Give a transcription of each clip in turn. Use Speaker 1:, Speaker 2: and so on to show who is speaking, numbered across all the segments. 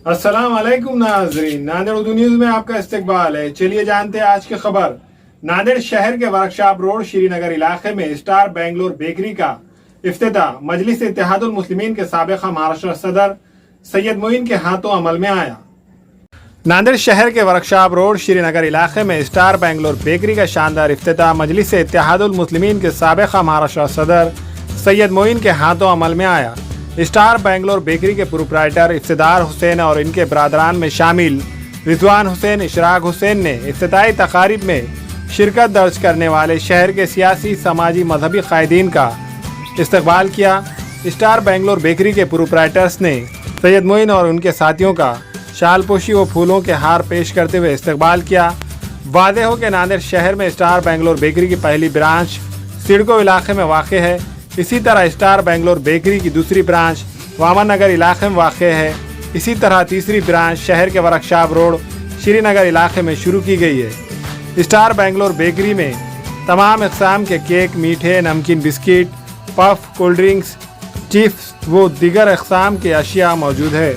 Speaker 1: अस्सलाम वालेकुम नाजरीन, नांदेड़ उर्दू न्यूज में आपका इस्तकबाल है। चलिए जानते हैं आज की खबर। नांदेड़ शहर के वर्कशॉप रोड श्रीनगर इलाके में स्टार बेंगलोर बेकरी का इफ्तिताह मजलिस इत्तेहादुल मुस्लिमीन के साबिक़ महाराष्ट्र सदर सैयद मोइन के हाथों अमल में आया। नांदेड़ शहर के वर्कशॉप रोड श्रीनगर इलाके में स्टार बेंगलोर बेकरी का शानदार इफ्तिताह मजलिस इत्तेहादुल मुस्लिमीन के साबिक़ महाराष्ट्र सदर सैयद मोइन के हाथों अमल में आया। स्टार बेंगलोर बेकरी के प्रोप्राइटर इफ्तिदार हुसैन और इनके बरादरान में शामिल रिजवान हुसैन, इशराक हुसैन ने इफ्तिताई तकारीब में शिरकत दर्ज करने वाले शहर के सियासी, समाजी, मजहबी कायदीन का इस्तकबाल किया। स्टार बेंगलोर बेकरी के प्रोप्राइटर्स ने सैयद मोइन और उनके साथियों का शालपोशी व फूलों के हार पेश करते हुए इस्तकबाल किया। वादे हो कि नांदेड़ शहर में स्टार बेंगलोर बेकरी की पहली ब्रांच सिडको इलाके में वाक़ है। इसी तरह स्टार बेंगलोर बेकरी की दूसरी ब्रांच वामन नगर इलाके में वाक़ है। इसी तरह तीसरी ब्रांच शहर के वर्कशॉप रोड श्रीनगर इलाके में शुरू की गई है। स्टार बेंगलोर बेकरी में तमाम इक़साम के केक, मीठे, नमकीन, biscuit, puff, cold drinks, chips व दीगर इक़साम के अशिया मौजूद है।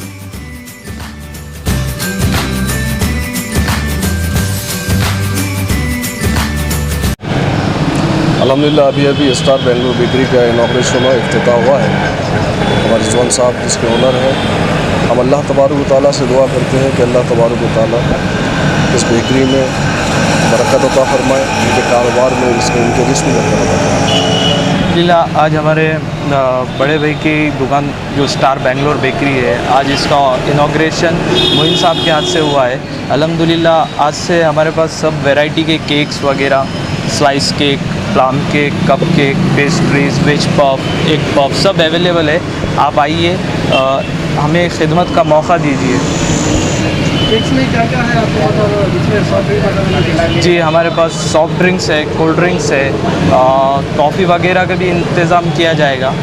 Speaker 2: अल्हम्दुलिल्लाह अभी स्टार बेंगलोर बेकरी का इनॉग्रेशन हुआ, इफ्तिताह हुआ है। हमारे रिजवान साहब जिसके ओनर हैं, हम अल्लाह तबारक व तआला से दुआ करते हैं कि अल्लाह तबारक व तआला इस बेकरी में बरकत अता फरमाए, उनके कारोबार में उनके रिस्क में बरकत अता फरमाए।
Speaker 3: अल्हम्दुलिल्लाह आज हमारे बड़े भाई की दुकान जो स्टार बेंगलोर बेकरी है, आज इसका इनॉग्रेशन मोइन साहब के हाथ से हुआ है। अल्हम्दुलिल्लाह आज से हमारे पास सब वैरायटी के केक्स वगैरह, slice cake, plum cake, cup cake, pastries, veg puff, egg puff सब अवेलेबल है। आप आइए, हमें खिदमत का मौका दीजिए।
Speaker 1: केक्स में क्या क्या है आपके पास?
Speaker 3: जी, हमारे पास सॉफ्ट ड्रिंक्स है, कोल्ड ड्रिंक्स है, कॉफ़ी वगैरह का भी इंतज़ाम किया जाएगा।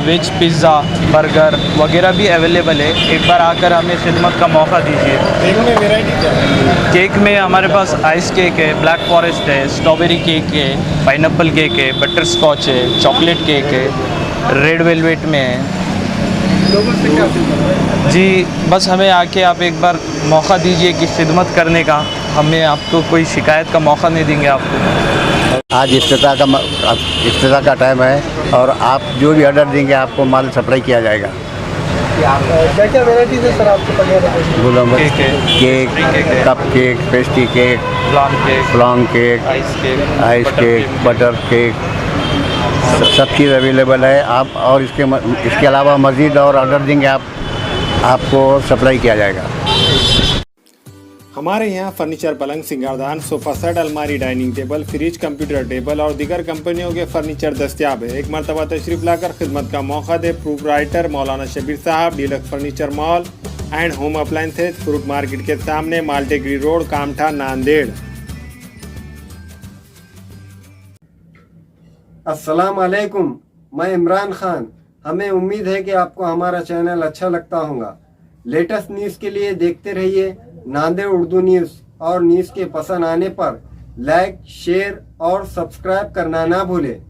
Speaker 3: वेज पिज़्ज़ा, बर्गर वगैरह भी अवेलेबल है। एक बार आकर हमें खिदमत का मौका दीजिए।
Speaker 1: केक में वेराइटी क्या है?
Speaker 3: केक में हमारे पास आइस केक है, ब्लैक फॉरेस्ट है, स्ट्रॉबेरी केक है, पाइनएप्पल केक है, बटर स्कॉच है, चॉकलेट केक है, रेड वेलवेट में है।
Speaker 1: लोगों से क्या अपील करें?
Speaker 3: जी, बस हमें आके आप एक बार मौका दीजिए कि खिदमत करने का। हमें आपको कोई शिकायत का मौका नहीं देंगे आपको।
Speaker 4: आज इफ्तिताह का टाइम है और आप जो भी ऑर्डर देंगे आपको माल सप्लाई किया जाएगा।
Speaker 1: क्या क्या वेराइटीज है सर आपके पास?
Speaker 4: Cake, cup cake, pastry cake, plum cake, ice cake, butter cake, सब चीज़ अवेलेबल है। आप और इसके अलावा मज़ीद और ऑर्डर देंगे आपको सप्लाई किया जाएगा।
Speaker 1: हमारे यहाँ फर्नीचर, पलंग, सिंगारदान, सोफा सेट, अलमारी, dining table, fridge, computer table और दीगर कंपनियों के फर्नीचर दस्तियाब है। एक मरतबा तशरीफ लाकर खिदमत का मौका दे। प्रोप्राइटर मौलाना शबीर साहब, deluxe furniture mall and home appliances, fruit market के सामने, माल्टेगिरी रोड, कामठा, नांदेड़।
Speaker 5: अस्सलाम वालेकुम, मैं इमरान खान। हमें उम्मीद है कि आपको हमारा चैनल अच्छा लगता होगा। लेटेस्ट न्यूज़ के लिए देखते रहिए नांदेड़ उर्दू न्यूज़, और न्यूज़ के पसंद आने पर लाइक, शेयर और सब्सक्राइब करना ना भूलें।